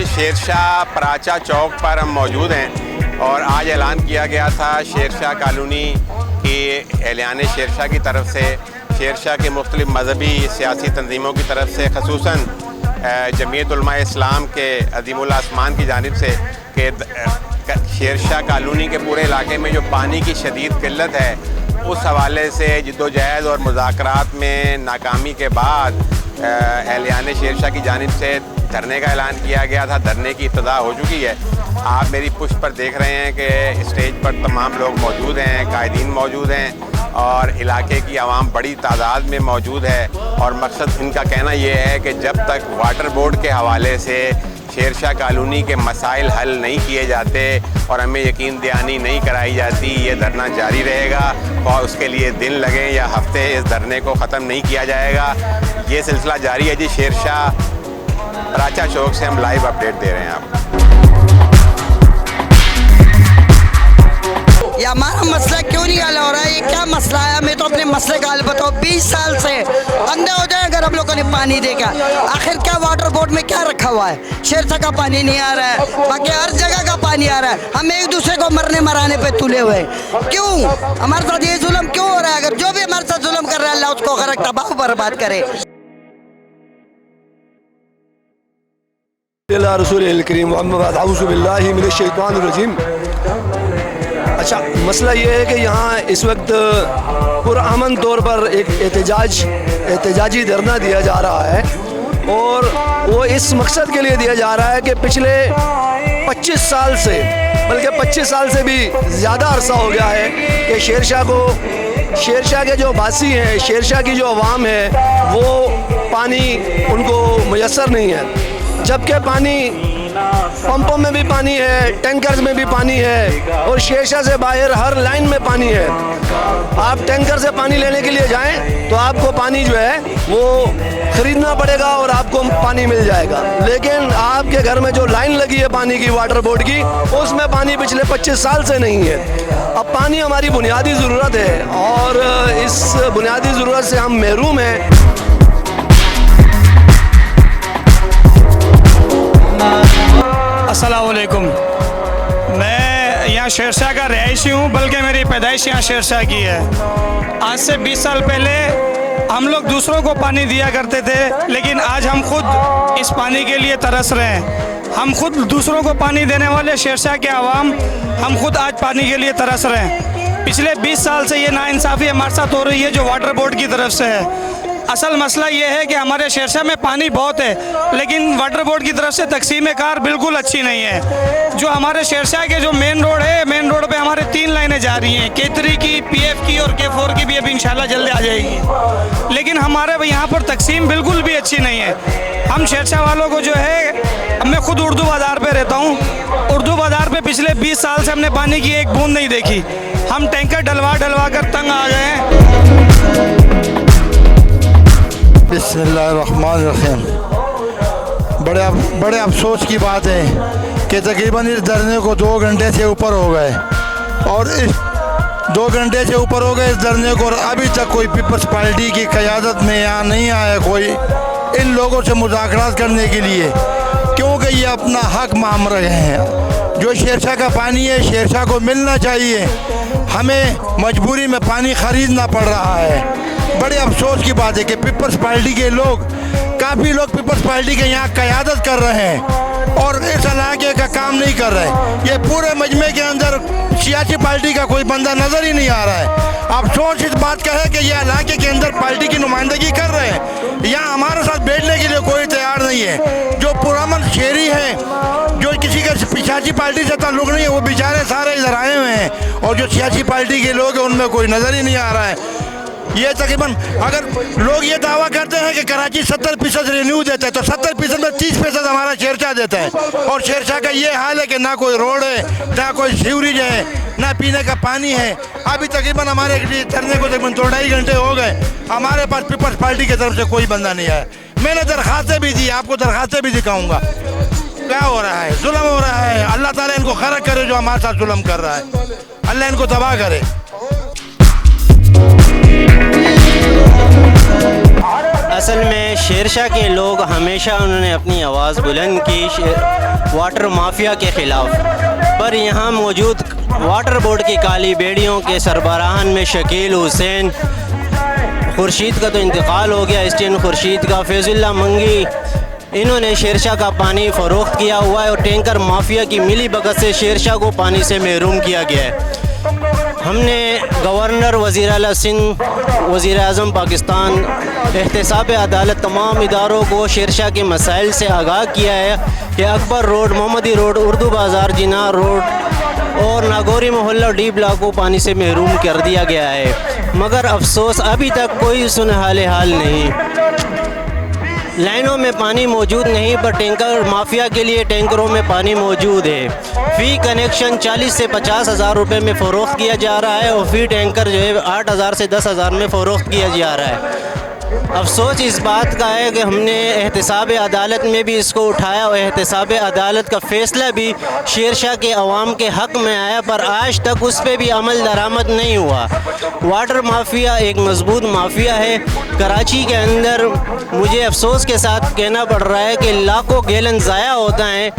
शेरशाह प्राचा चौक पर हम मौजूद हैं और आज ऐलान किया गया था शेरशाह कॉलोनी की एलान शेरशाह की तरफ से, शेरशाह के मुख्तलिफ मजहबी सियासी तंजीमों की तरफ से, खसूसन जमीयत उलमा इस्लाम के अज़ीमुल आसमान की जानिब से कि शेरशाह कॉलोनी के पूरे इलाके में जो पानी की शदीद किल्लत है, उस हवाले से जद्दोजहद और मुज़ाकरात में नाकामी के बाद एलान शेरशाह की जानिब से धरने का ऐलान किया गया था। धरने की इब्तिदा हो चुकी है। आप मेरी पुष्ट पर देख रहे हैं कि स्टेज पर तमाम लोग मौजूद हैं, कायदीन मौजूद हैं और इलाके की आवाम बड़ी तादाद में मौजूद है। और मकसद इनका कहना यह है कि जब तक वाटर बोर्ड के हवाले से शेरशाह कॉलोनी के मसाइल हल नहीं किए जाते और हमें यकीन दहानी नहीं कराई जाती, ये धरना जारी रहेगा और उसके लिए दिन लगे या हफ्ते इस धरने को ख़त्म नहीं किया जाएगा। ये सिलसिला जारी है जी। शेरशाह प्राचा चौक से हम लाइव अपडेट दे रहे हैं आपको। ये हमारा मसला क्यों नहीं हल हो रहा है? ये क्या मसला है? हमें तो अपने मसले का हल बताओ। 20 साल से अंधे हो जाए अगर हम लोगों ने पानी देगा। आखिर क्या वाटर बोर्ड में क्या रखा हुआ है? शेरशाह का पानी नहीं आ रहा है, बाकी हर जगह का पानी आ रहा है। हम एक दूसरे को मरने मराने पे तुले हुए। क्यों हमारे साथ ये जुल्म क्यों हो रहा है? अगर जो भी हमारे साथ जुल्म कर रहा है अल्लाह उसको गरक तबाह बर्बाद करे। अच्छा, मसला ये है कि यहाँ इस वक्त पुरअमन तौर पर एक एहतजाजी धरना दिया जा रहा है और वो इस मकसद के लिए दिया जा रहा है कि पिछले 25 साल से, बल्कि 25 साल से भी ज़्यादा अरसा हो गया है कि शेरशाह के जो वासी हैं, शेरशाह की जो अवाम है, वो पानी उनको मुयस्सर नहीं है। जबकि पानी पंपों में भी पानी है, टैंकर्स में भी पानी है और शेरशाह से बाहर हर लाइन में पानी है। आप टैंकर से पानी लेने के लिए जाएं तो आपको पानी जो है वो ख़रीदना पड़ेगा और आपको पानी मिल जाएगा। लेकिन आपके घर में जो लाइन लगी है पानी की, वाटर बोर्ड की, उसमें पानी पिछले 25 साल से नहीं है। अब पानी हमारी बुनियादी ज़रूरत है और इस बुनियादी ज़रूरत से हम महरूम हैं। अस्सलामुअलैकुम। मैं यहाँ शेरशाह का रहायशी हूँ, बल्कि मेरी पैदाइश यहाँ शेरशाह की है। आज से 20 साल पहले हम लोग दूसरों को पानी दिया करते थे, लेकिन आज हम खुद इस पानी के लिए तरस रहे हैं। हम खुद दूसरों को पानी देने वाले शेरशाह के आवाम, हम खुद आज पानी के लिए तरस रहे हैं। पिछले 20 साल से ये नाइंसाफ़ी हमारे साथ हो रही है जो वाटर बोर्ड की तरफ से है। असल मसला ये है कि हमारे शेरशाह में पानी बहुत है, लेकिन वाटर बोर्ड की तरफ से तकसीम कार बिल्कुल अच्छी नहीं है। जो हमारे शेरशाह के जो मेन रोड है, मेन रोड पे हमारे 3 लाइनें जा रही हैं, K3 की, PF की और K4 की भी अभी इंशाल्लाह जल्दी आ जाएगी। लेकिन हमारे यहाँ पर तकसीम बिल्कुल भी अच्छी नहीं है। हम शेरशाह वालों को जो है, मैं खुद उर्दू बाज़ार पर रहता हूँ, उर्दू बाज़ार पर पिछले 20 साल से हमने पानी की एक बूंद नहीं देखी। हम टैंकर डलवा कर तंग आ गए हैं। बिस्मिल्लाहिर्रहमानिर्रहीम। बड़े अफसोस की बात है कि तकरीबन इस धरने को 2 घंटे से ऊपर हो गए और इस 2 घंटे से ऊपर हो गए इस धरने को, और अभी तक कोई पीपल्स पार्टी की क़यादत में यहाँ नहीं आया कोई इन लोगों से मुज़ाकरात करने के लिए, क्योंकि ये अपना हक मांग रहे हैं। जो शेरशाह का पानी है शेरशाह को मिलना चाहिए, हमें मजबूरी में पानी ख़रीदना पड़ रहा है। बड़े अफसोस की बात है कि पीपल्स पार्टी के लोग, काफ़ी लोग पीपल्स पार्टी के यहाँ क़यादत कर रहे हैं और इस इलाके का काम नहीं कर रहे। ये पूरे मजमे के अंदर सियासी पार्टी का कोई बंदा नज़र ही नहीं आ रहा है। अफसोस इस बात का है कि ये इलाके के अंदर पार्टी की नुमाइंदगी कर रहे हैं, यहाँ हमारे साथ बैठने के लिए कोई तैयार नहीं है। जो पुरअमन शहरी हैं, जो किसी का सियासी पार्टी से ताल्लुक़ नहीं है, वो बेचारे सारे इधर आए हुए हैं और जो सियासी पार्टी के लोग हैं उनमें कोई नज़र ही नहीं आ रहा है। ये तकरीबन, अगर लोग ये दावा करते हैं कि कराची 70% रेन्यू देता है, तो 70% में 30% हमारा शेरशाह देता है। और शेरशाह का ये हाल है कि ना कोई रोड है, ना कोई सीवरेज है, ना पीने का पानी है। अभी तकरीबन हमारे धरने को तकरीबन 2-2.5 घंटे हो गए, हमारे पास पीपल्स पार्टी की तरफ से कोई बंदा नहीं आया। मैंने दरख्वास्तें भी दी, आपको दरख्वास्तें भी दिखाऊँगा। क्या हो रहा है? जुल्म हो रहा है। अल्लाह ताला इनको खरक करे जो हमारे साथ जुल्म कर रहा है, अल्लाह इनको तबाह करे। असल में शेरशाह के लोग हमेशा उन्होंने अपनी आवाज़ बुलंद की। वाटर माफिया के ख़िलाफ़, पर यहाँ मौजूद वाटर बोर्ड की काली बेड़ियों के सरबराहान में शकील हुसैन, खुर्शीद का तो इंतकाल हो गया, स्टेन खुर्शीद का, फैजुल्ला मंगी, इन्होंने शेरशाह का पानी फ़रोख्त किया हुआ है और टैंकर माफिया की मिली भगत से शेरशाह को पानी से महरूम किया गया है। हमने गवर्नर, वज़ीर आला सिंध, वज़ीर आज़म पाकिस्तान, एहतसाब अदालत, तमाम इदारों को शेरशाह के मसाइल से आगाह किया है कि अकबर रोड, मोहम्मदी रोड, उर्दू बाज़ार, जिनार रोड और नागौरी मोहल्ला डी ब्लॉक को पानी से महरूम कर दिया गया है, मगर अफसोस अभी तक कोई सुनहले हाल नहीं। लाइनों में पानी मौजूद नहीं, पर टैंकर माफिया के लिए टैंकरों में पानी मौजूद है। फ़ी कनेक्शन 40 से 50 हज़ार रुपये में फ़रोख्त किया जा रहा है और फ़ी टैंकर जो है 8,000 से 10,000 में फ़रोख्त किया जा रहा है। अफसोस इस बात का है कि हमने एहतसाब अदालत में भी इसको उठाया और एहतसाब अदालत का फ़ैसला भी शेरशाह के अवाम के हक़ में आया, पर आज तक उस पर भी अमल दरामद नहीं हुआ। वाटर माफिया एक मजबूत माफिया है। कराची के अंदर मुझे अफसोस के साथ कहना पड़ रहा है कि लाखों गैलन ज़ाया होता है।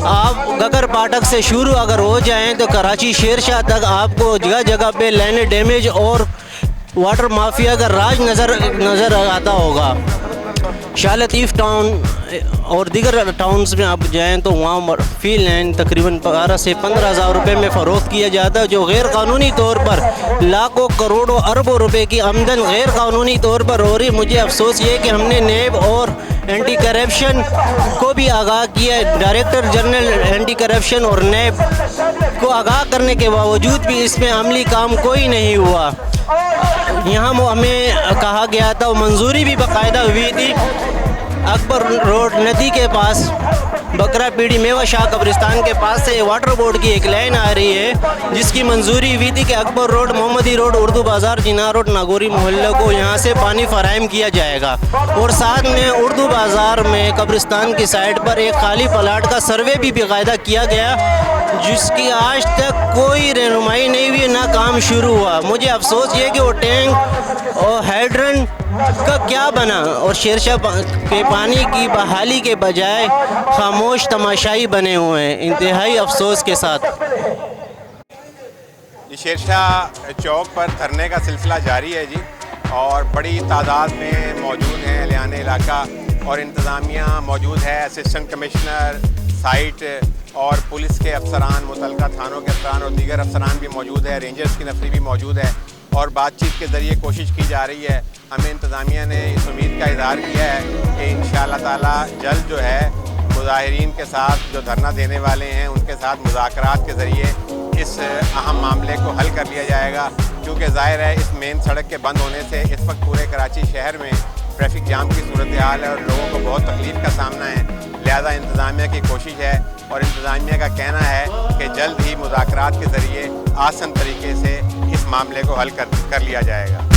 आप गगर पाटक से शुरू अगर हो जाएं तो कराची शेरशाह तक आपको जगह जगह पे लाइनें डैमेज और वाटर माफिया का राज नज़र आता होगा। शाह लतीफ़ टाउन और दीगर टाउन्स में आप जाएं तो वहाँ फ़ी लाइन तकरीबन 12 से 15 हज़ार रुपये में फ़रोख्त किया जाता है, जो गैर कानूनी तौर पर लाखों करोड़ों अरबों रुपए की आमदन गैर कानूनी तौर पर हो रही। मुझे अफसोस ये कि हमने नेब और एंटी करप्शन को भी आगाह किया, डायरेक्टर जनरल एंटी करप्शन और नेब को आगाह करने के बावजूद भी इसमें अमली काम कोई नहीं हुआ। यहाँ हमें कहा गया था, मंजूरी भी बाकायदा हुई थी, अकबर रोड नदी के पास बकरा पीढ़ी मेवा शाह कब्रिस्तान के पास से वाटर बोर्ड की एक लाइन आ रही है जिसकी मंजूरी हुई थी कि अकबर रोड, मोहम्मदी रोड, उर्दू बाज़ार, जिनार रोड, नागौरी मोहल्ले को यहाँ से पानी फराहम किया जाएगा। और साथ में उर्दू बाज़ार में कब्रिस्तान की साइड पर एक खाली प्लाट का सर्वे भी बाकायदा किया गया, जिसकी आज तक कोई रहनुमाई नहीं हुई, ना काम शुरू हुआ। मुझे अफसोस ये कि वो टैंक और हाइड्रन का क्या बना और शेरशाह के पानी की बहाली के बजाय खामोश तमाशाई बने हुए हैं, इंतहाई अफसोस के साथ। शेरशाह चौक पर धरने का सिलसिला जारी है जी, और बड़ी तादाद में मौजूद हैं अहलियान इलाका और इंतज़ामिया मौजूद है, असिस्टेंट कमिश्नर साइट और पुलिस के अफसरान, मुतलका थानों के अफसरान और दीगर अफसरान भी मौजूद है, रेंजर्स की नफरी भी मौजूद है, और बातचीत के ज़रिए कोशिश की जा रही है। हमें इंतज़ामिया ने इस उम्मीद का इज़हार किया है कि इंशाअल्लाह ताला जल्द जो है मुज़ाहिरीन के साथ, जो धरना देने वाले हैं, उनके साथ मुज़ाकरात के ज़रिए इस अहम मामले को हल कर लिया जाएगा, क्योंकि ज़ाहिर है इस मेन सड़क के बंद होने से इस वक्त पूरे कराची शहर में ट्रैफिक जाम की सूरत हाल है और लोगों को बहुत तकलीफ़ का सामना है। लिहाजा इंतज़ामिया की कोशिश है और इंतज़ामिया का कहना है कि जल्द ही मुज़ाकरात के ज़रिए आसान तरीके से इस मामले को हल कर लिया जाएगा।